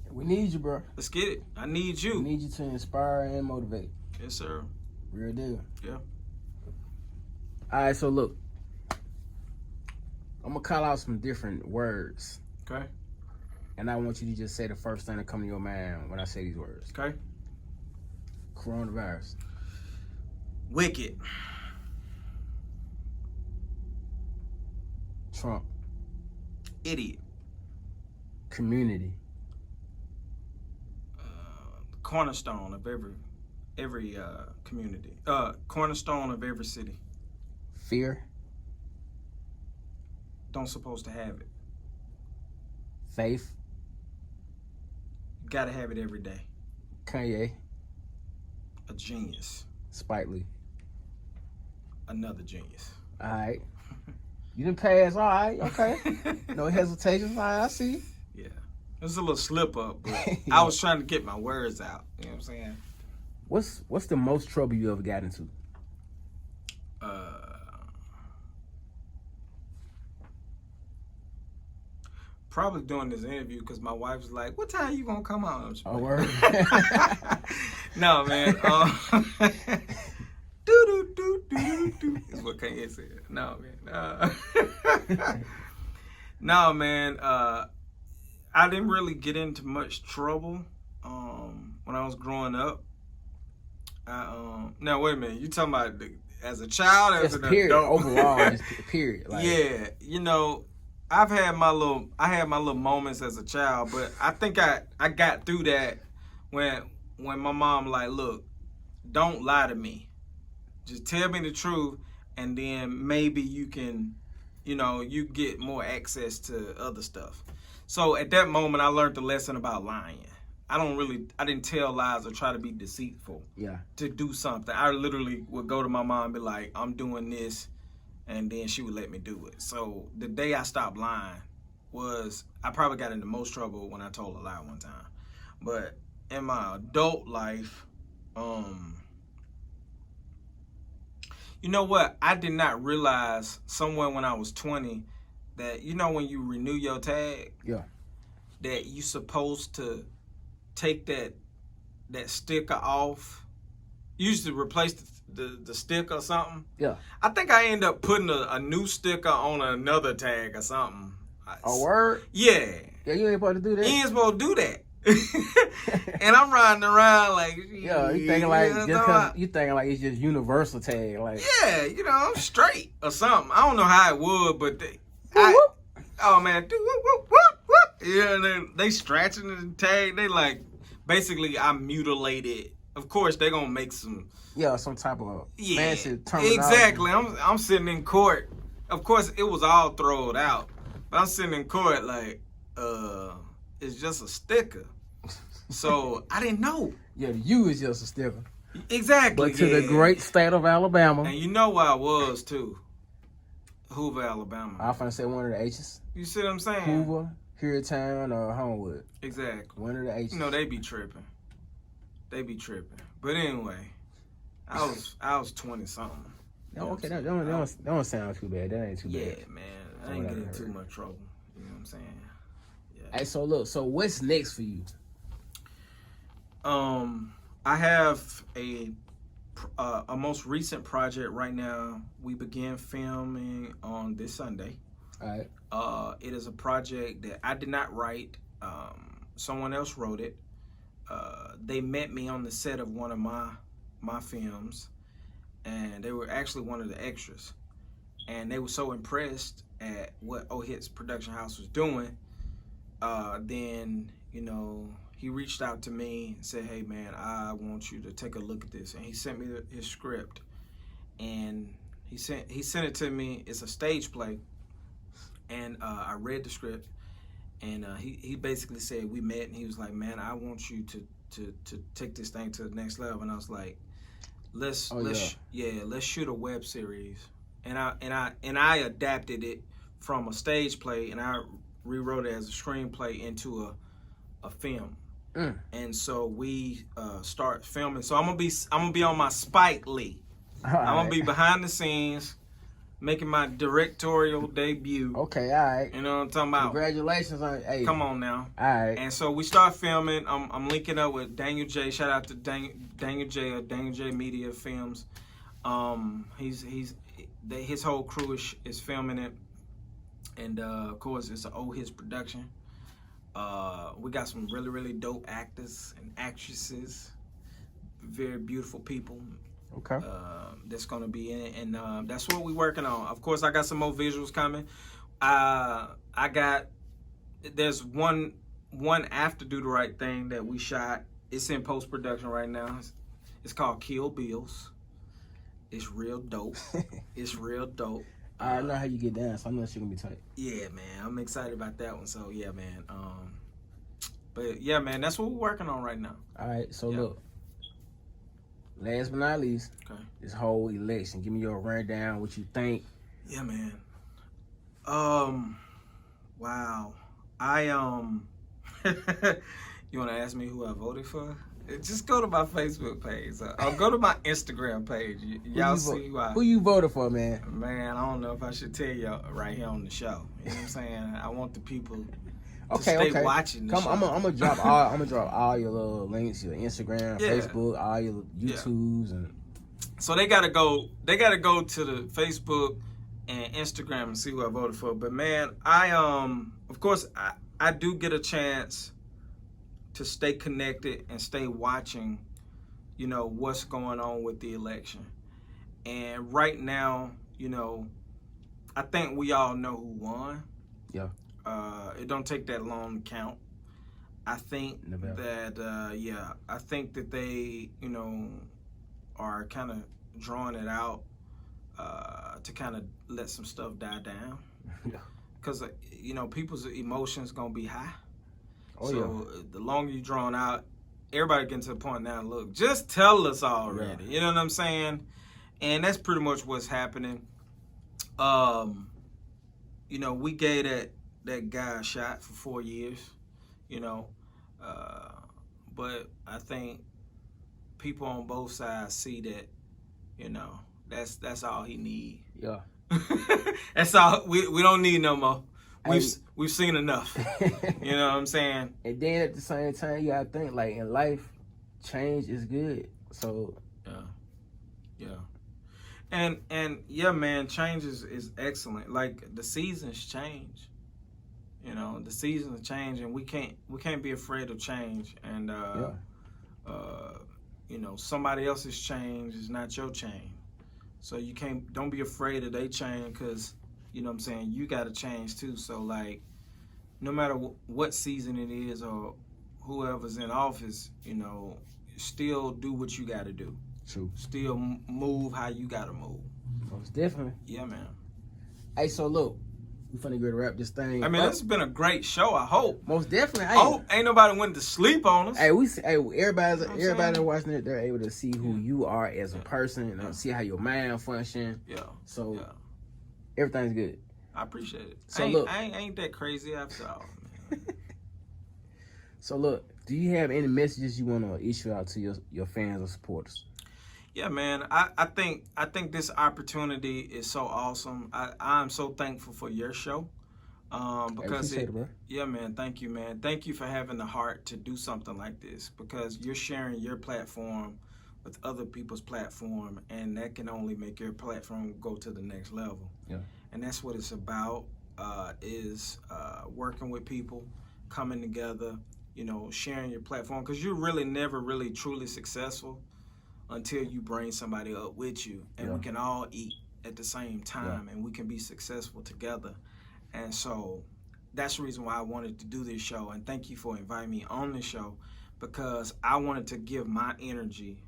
We need you, bro. Let's get it. I need you. We need you to inspire and motivate. Yes, sir. Real deal. Yeah. All right, so look. I'm going to call out some different words. Okay. And I want you to just say the first thing that comes to your mind when I say these words. Okay. Coronavirus. Wicked. Trump. Idiot. Community. Cornerstone of every community. Cornerstone of every city. Fear. Don't supposed to have it. Faith. Gotta have it every day. Kanye. A genius. Spike Lee. Another genius. All right. You didn't pass. All right. Okay. No hesitations. All right. I see. Yeah. It was a little slip up, but Yeah. I was trying to get my words out. You know what I'm saying? What's the most trouble you ever got into? Probably doing this interview because my wife was like, "What time you gonna come on?" Oh, word. No, man. Do do do do is what Kanye said. No, man. No, man. I didn't really get into much trouble when I was growing up. Now wait a minute. You talking about as a child, as an period, adult? overall, just period. Like, yeah, I had my little moments as a child, but I think I got through that when my mom like, look, don't lie to me. Just tell me the truth, and then maybe you can, you get more access to other stuff. So at that moment, I learned the lesson about lying. I didn't tell lies or try to be deceitful. Yeah. To do something. I literally would go to my mom and be like, I'm doing this. And then she would let me do it. So the day I stopped lying was, I probably got into most trouble when I told a lie one time. But in my adult life, you know what? I did not realize somewhere when I was 20 that, when you renew your tag, yeah, that you supposed to take that sticker off. You used to replace the sticker or something. Yeah. I think I ended up putting a new sticker on another tag or something. A word? Yeah. Yeah, you ain't supposed to do that. You ain't supposed to do that. And I'm riding around like, yeah, you thinking like it's just universal tag, like, yeah, I'm straight or something. I don't know how it would, but oh man, do whoop whoop whoop whoop. Yeah, they scratching the tag. They like, basically I mutilated. Of course, they're gonna make some type of fancy terminology. Exactly. I'm sitting in court. Of course, it was all thrown out, but I'm sitting in court like, it's just a sticker. So I didn't know. Yeah, the U is just a sticker. Exactly. But to the great state of Alabama. And you know where I was too. Hoover, Alabama. I was finna say one of the H's. You see what I'm saying? Hoover, Harrytown, or Homewood. Exactly. One of the H's. They be tripping. But anyway, I was 20 something. Oh, okay, that don't sound too bad. That ain't too bad. Yeah, man. I ain't getting too much trouble. You know what I'm saying? Yeah. Hey, so look, what's next for you? I have a most recent project right now. We began filming on this Sunday. All right. It is a project that I did not write. someone else wrote it. They met me on the set of one of my films, and they were actually one of the extras. And they were so impressed at what O-Hit's production house was doing. Then, you know, he reached out to me and said, "Hey man, I want you to take a look at this." And he sent me his script, and he sent it to me. It's a stage play, and I read the script, and he basically said, we met, and he was like, "Man, I want you to take this thing to the next level." And I was like, let's shoot a web series. And I adapted it from a stage play, and I rewrote it as a screenplay into a film. And so we start filming. So I'm gonna be on my Spike Lee. I'm gonna be behind the scenes, making my directorial debut. Okay, all right. You know what I'm talking about? Congratulations on. Hey, come on now. All right. And so we start filming. I'm linking up with Daniel J. Shout out to Daniel J. of Daniel J. Media Films. His whole crew is filming it, and of course it's an O-Hit's production. We got some really dope actors and actresses, very beautiful people. Okay. That's gonna be in it, and that's what we're working on. Of course, I got some more visuals coming. There's one after Do the Right Thing that we shot. It's in post production right now. It's called Kill Bills. It's real dope. It's real dope. I know how you get down, so I know it's gonna be tight. Yeah, man, I'm excited about that one. So yeah, man. But yeah, man, that's what we're working on right now. All right, so look. Last but not least, this whole election. Give me your rundown. What you think? Yeah, man. Wow. You want to ask me who I voted for? Just go to my Facebook page. I'll go to my Instagram page. Y'all see who you voted for, man. Man, I don't know if I should tell y'all right here on the show. You know what I'm saying? I want the people to stay watching the show. I'm gonna drop all your little links, your Instagram, Facebook, all your YouTubes, and so they gotta go to the Facebook and Instagram and see who I voted for. But man, of course I do get a chance to stay connected and stay watching, you know, what's going on with the election. And right now, you know, I think we all know who won. Yeah. It don't take that long to count. I think I think that they, you know, are kind of drawing it out to kind of let some stuff die down. Because, you know, people's emotions going to be high. The longer you drawn out, everybody getting to the point now, look, just tell us already. You know what I'm saying? And that's pretty much what's happening. You know, we gave that guy a shot for 4 years, you know. But I think people on both sides see that, you know, that's all he need. Yeah. That's all. We don't need no more. We've seen enough. You know what I'm saying? And then at the same time, you gotta think, like, in life, change is good. So yeah. And yeah, man, change is excellent. Like, the seasons change. You know, the seasons change, and we can't be afraid of change. And you know, somebody else's change is not your change. So don't be afraid of their change, because, you know what I'm saying, you got to change too. So, like, no matter what season it is or whoever's in office, you know, still do what you got to do. True. Still move how you got to move. Most definitely. Yeah, man. Hey, so look, we finna get to wrap this thing. I mean, this has been a great show, I hope. Most definitely. I hope ain't nobody went to sleep on us. Hey, everybody watching it, they're able to see who you are as a person and see how your mind function. Yeah. So everything's good. I appreciate it. So I ain't that crazy after all, man. So look, do you have any messages you want to issue out to your fans or supporters? Yeah, man. I think this opportunity is so awesome. I'm so thankful for your show. Because yeah, man. Thank you, man. Thank you for having the heart to do something like this, because you're sharing your platform with other people's platform, and that can only make your platform go to the next level. Yeah. And that's what it's about, is working with people, coming together, you know, sharing your platform, because you're really never really truly successful until you bring somebody up with you, and we can all eat at the same time, and we can be successful together. And so that's the reason why I wanted to do this show, and thank you for inviting me on the show, because I wanted to give my energy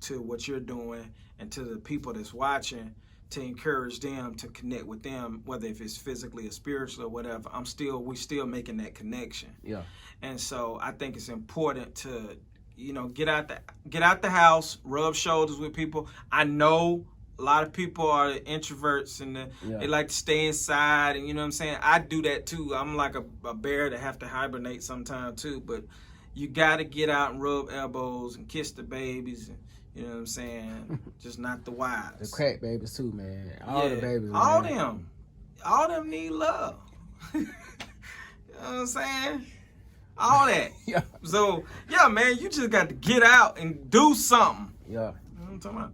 to what you're doing and to the people that's watching, to encourage them to connect with them, whether if it's physically or spiritually or whatever. We're still making that connection. Yeah. And so I think it's important to, you know, get out the house, rub shoulders with people. I know a lot of people are introverts and they like to stay inside, and you know what I'm saying? I do that too. I'm like a bear that have to hibernate sometimes too, but you got to get out and rub elbows and kiss the babies, and you know what I'm saying? Just not the wives. The crack babies too, man. All the babies, all man. All them need love. You know what I'm saying? All that. Yeah. So, yeah, man, you just got to get out and do something. Yeah. You know what I'm talking about?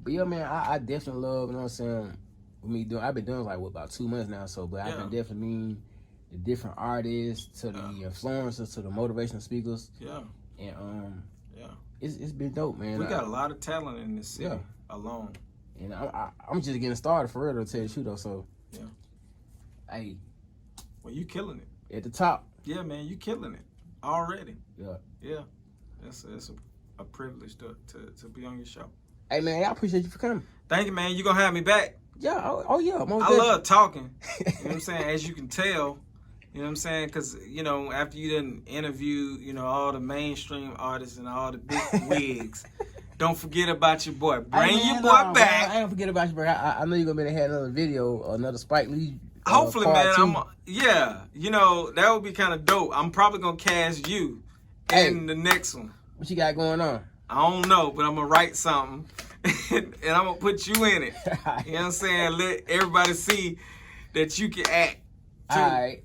But yeah, man, I definitely love, you know what I'm saying, with me doing, I've been doing like, what, about 2 months now, so, but I've been definitely meeting the different artists, to the influencers, to the motivational speakers. Yeah. And, it's been dope, man. We got a lot of talent in this city alone. And I'm just getting started, for real, to tell you the truth, though, so. Yeah. Hey. Well, you killing it. At the top. Yeah, man, you killing it already. Yeah. Yeah. It's a privilege to be on your show. Hey, man, I appreciate you for coming. Thank you, man. You gonna have me back? Yeah. Oh yeah. I love talking. You know what I'm saying? As you can tell. You know what I'm saying? Because, you know, after you didn't interview, you know, all the mainstream artists and all the big wigs, don't forget about your boy. Bring your boy back. I ain't forget about you, bro. I know you're going to be able to have another video or another Spike Lee. Hopefully, man. You know, that would be kind of dope. I'm probably going to cast you in the next one. What you got going on? I don't know, but I'm going to write something, and I'm going to put you in it. You know what I'm saying? Let everybody see that you can act, too. All right.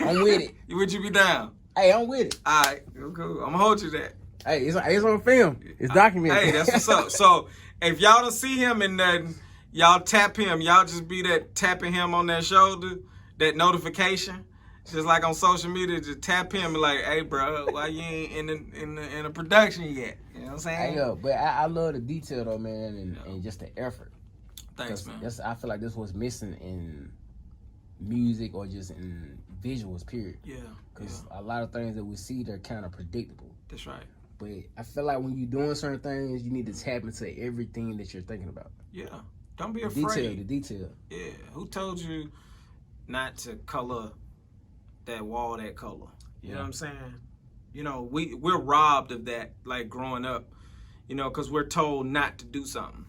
I'm with it. Would you be down? Hey, I'm with it. All right, cool. I'm gonna hold you that. Hey, it's on film. It's documented. Hey, that's what's up. So if y'all don't see him and nothing, y'all tap him. Y'all just be that tapping him on that shoulder, that notification. Just like on social media, just tap him and like, hey, bro, why you ain't in the production yet? You know what I'm saying? Hey, yo, but I love the detail though, man, and just the effort. Thanks, man. I feel like this was missing in music or just in visuals, period. Yeah. Because a lot of things that we see, they're kind of predictable. That's right. But I feel like when you're doing certain things, you need to tap into everything that you're thinking about. Yeah. Don't be afraid. The detail. Yeah. Who told you not to color that wall that color? You know what I'm saying? You know, we're robbed of that, like growing up, you know, because we're told not to do something.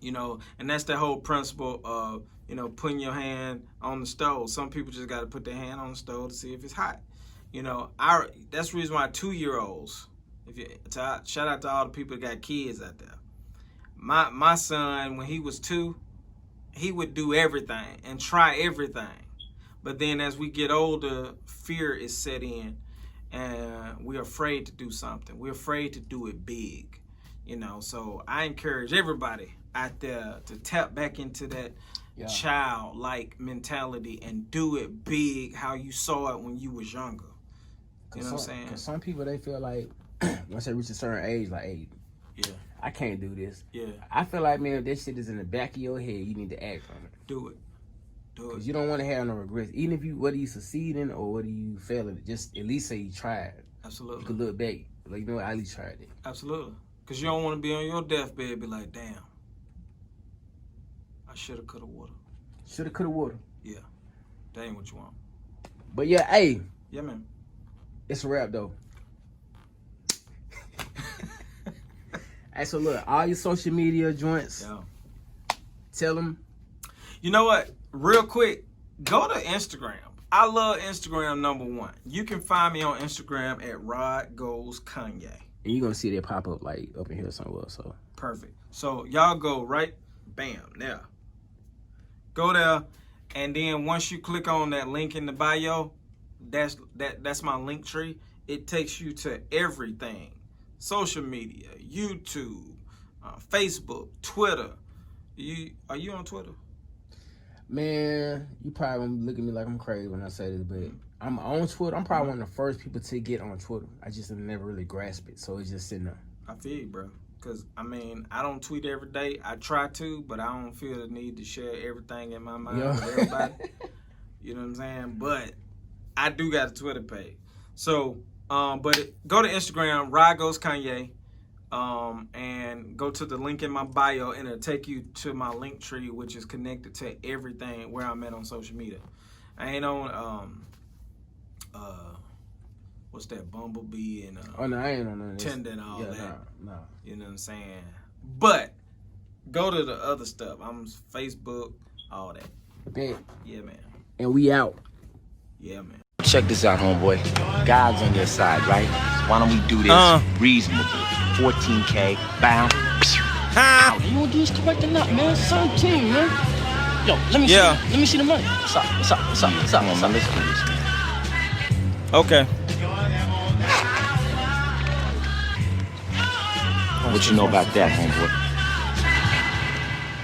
You know, and that's the whole principle of, you know, putting your hand on the stove. Some people just got to put their hand on the stove to see if it's hot. You know, that's the reason why 2-year-olds, shout out to all the people that got kids out there. My son, when he was 2, he would do everything and try everything. But then as we get older, fear is set in, and we're afraid to do something. We're afraid to do it big. You know, so I encourage everybody out there to tap back into that childlike mentality and do it big how you saw it when you was younger. You know what I'm saying? Because some people, they feel like once they reach a certain age, like, hey, I can't do this. Yeah. I feel like, man, if that shit is in the back of your head, you need to act on it. Do it. Because you don't want to have no regrets. Even if whether you succeeding or whether you failing, just at least say you tried. Absolutely. You could look back, like, you know what, I at least tried it. Absolutely. Because you don't want to be on your deathbed and be like, damn, I shoulda, coulda, woulda. Shoulda, coulda, woulda. Yeah. That ain't what you want. But yeah, hey. Yeah, man. It's a wrap, though. Hey, so look, all your social media joints, tell them. You know what? Real quick, go to Instagram. I love Instagram, #1. You can find me on Instagram at Rod Goes Kanye. And you're going to see that pop up, like, up in here somewhere, so. Perfect. So, y'all go right, bam, there. Go there, and then once you click on that link in the bio, that's my link tree. It takes you to everything. Social media, YouTube, Facebook, Twitter. Are you on Twitter? Man, you probably gonna look at me like I'm crazy when I say this, but I'm on Twitter. I'm probably one of the first people to get on Twitter. I just never really grasped it, so it's just sitting there. I feel you, bro. Because, I mean, I don't tweet every day. I try to, but I don't feel the need to share everything in my mind with everybody. You know what I'm saying? But I do got a Twitter page. So, but go to Instagram, Ride Goes Kanye, and go to the link in my bio, and it'll take you to my link tree, which is connected to everything where I'm at on social media. I ain't on, what's that, Bumblebee and oh no, I ain't on none of this. Tinder and all that. No. You know what I'm saying? But go to the other stuff. I'm Facebook, all that. Bet. Yeah, man. And we out. Yeah, man. Check this out, homeboy. God's on your side, right? Why don't we do this reasonable? 14K, bow. All you gonna do is correct the nut, man. 17, man. Yo, let me see. Let me see the money. What's up? Come on, man. Let's do this, man. Okay. What you know about that, homeboy?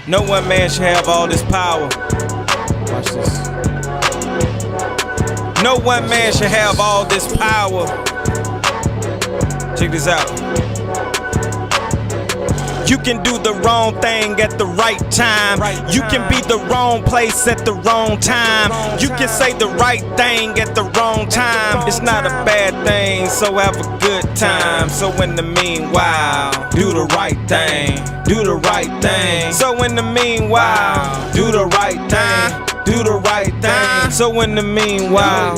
No one man should have all this power. Watch this. No one man should have all this power. Check this out. You can do the wrong thing at the right time. You can be the wrong place at the wrong time. You can say the right thing at the wrong time. It's not a bad thing, so have a good time. So in the meanwhile, do the right thing. Do the right thing. So in the meanwhile, do the right thing. Do the right thing. So in the meanwhile,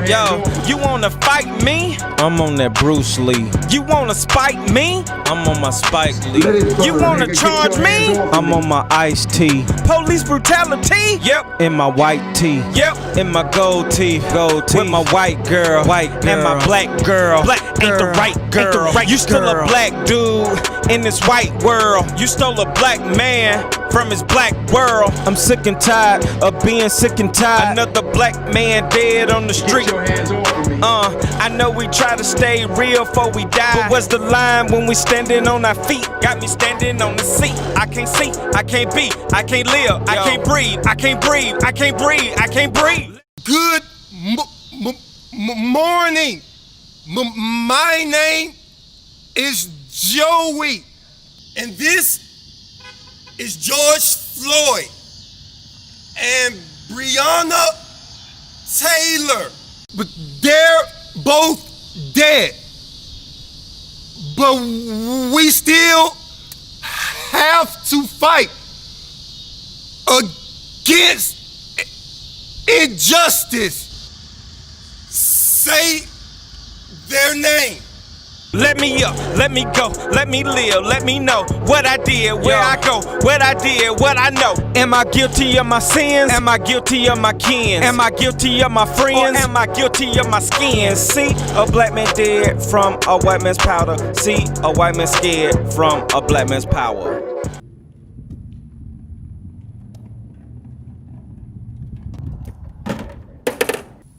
yo, you wanna fight me? I'm on that Bruce Lee. You wanna spike me? I'm on my Spike Lee. You wanna charge me? I'm on my Ice T. Police brutality? Yep. In my white tee. Yep. In my gold teeth. With my white girl. And my black girl. Ain't the right girl. You still a black dude in this white world. You stole a black man from his black world. I'm sick and tired of being sick and tired. Another black man dead on the street. Get your hands off of me. I know we try to stay real before we die, but what's the line when we standing on our feet? Got me standing on the seat. I can't see, I can't be, I can't live, I can't breathe, I can't breathe, I can't breathe, I can't breathe. Good morning. My name is Joey, and this is George Floyd and Breonna Taylor. But they're both dead. But we still have to fight against injustice. Say their name. Let me up, let me go, let me live, let me know what I did, where I go, what I did, what I know. Am I guilty of my sins? Am I guilty of my kin? Am I guilty of my friends? Or am I guilty of my skin? See, a black man dead from a white man's powder. See, a white man scared from a black man's power.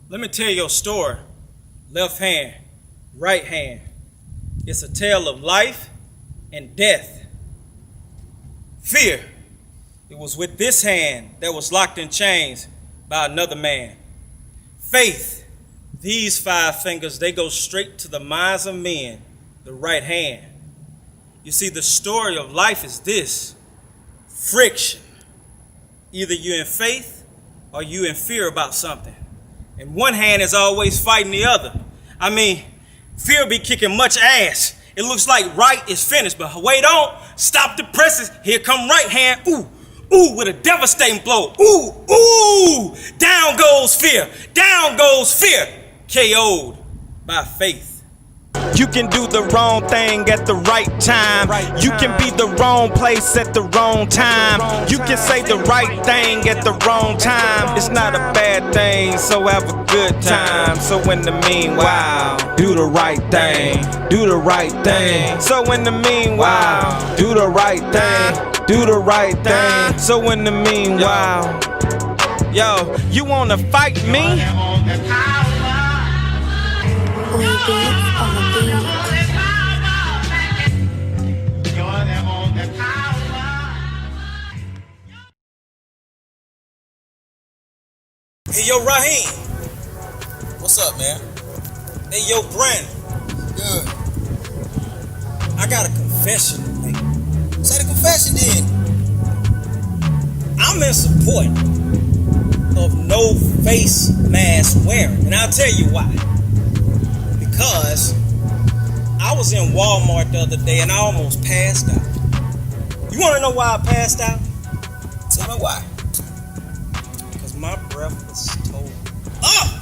Let me tell you a story. Left hand, right hand. It's a tale of life and death. Fear. It was with this hand that was locked in chains by another man. Faith. These 5 fingers, they go straight to the minds of men, the right hand. You see, the story of life is this. Friction. Either you're in faith or you in fear about something. And one hand is always fighting the other. I mean, fear be kicking much ass. It looks like right is finished, but wait on. Stop the presses. Here come right hand. Ooh, ooh, with a devastating blow. Ooh, ooh. Down goes fear. Down goes fear. KO'd by faith. You can do the wrong thing at the right time. You can be the wrong place at the wrong time. You can say the right thing at the wrong time. It's not a bad thing, so have a good time. So in the meanwhile, do the right thing. Do the right thing. So in the meanwhile, do the right thing. Do the right thing. So in the meanwhile, yo, you wanna fight me? We dance on the beat. Hey, yo, Raheem, What's up, man? Hey, yo, Brandon. Good. I got a confession to make. Say the confession then. I'm in support of no face mask wearing. And I'll tell you why. Because I was in Walmart the other day and I almost passed out. You want to know why I passed out? Tell me why. Because my breath was stolen. Oh!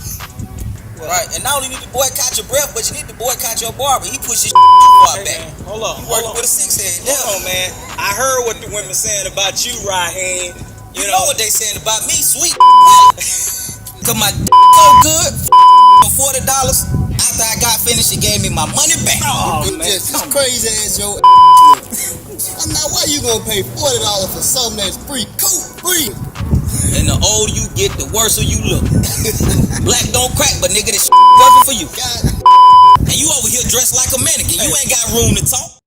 Right, and not only need to boycott your breath, but you need to boycott your barber. He pushes far Hey, back. man, hold on. You working with a 6 head. Hold on, man. I heard what the women saying about you, Raheem. You know what they saying about me, sweet. Cause my so good for $40. After I got finished, he gave me my money back. Oh, You man. just as crazy as your Now why you gonna pay $40 for something that's free? Free. And the older you get, the worse you look. Black don't crack, but nigga, this working for you. And you over here dressed like a mannequin. You ain't got room to talk.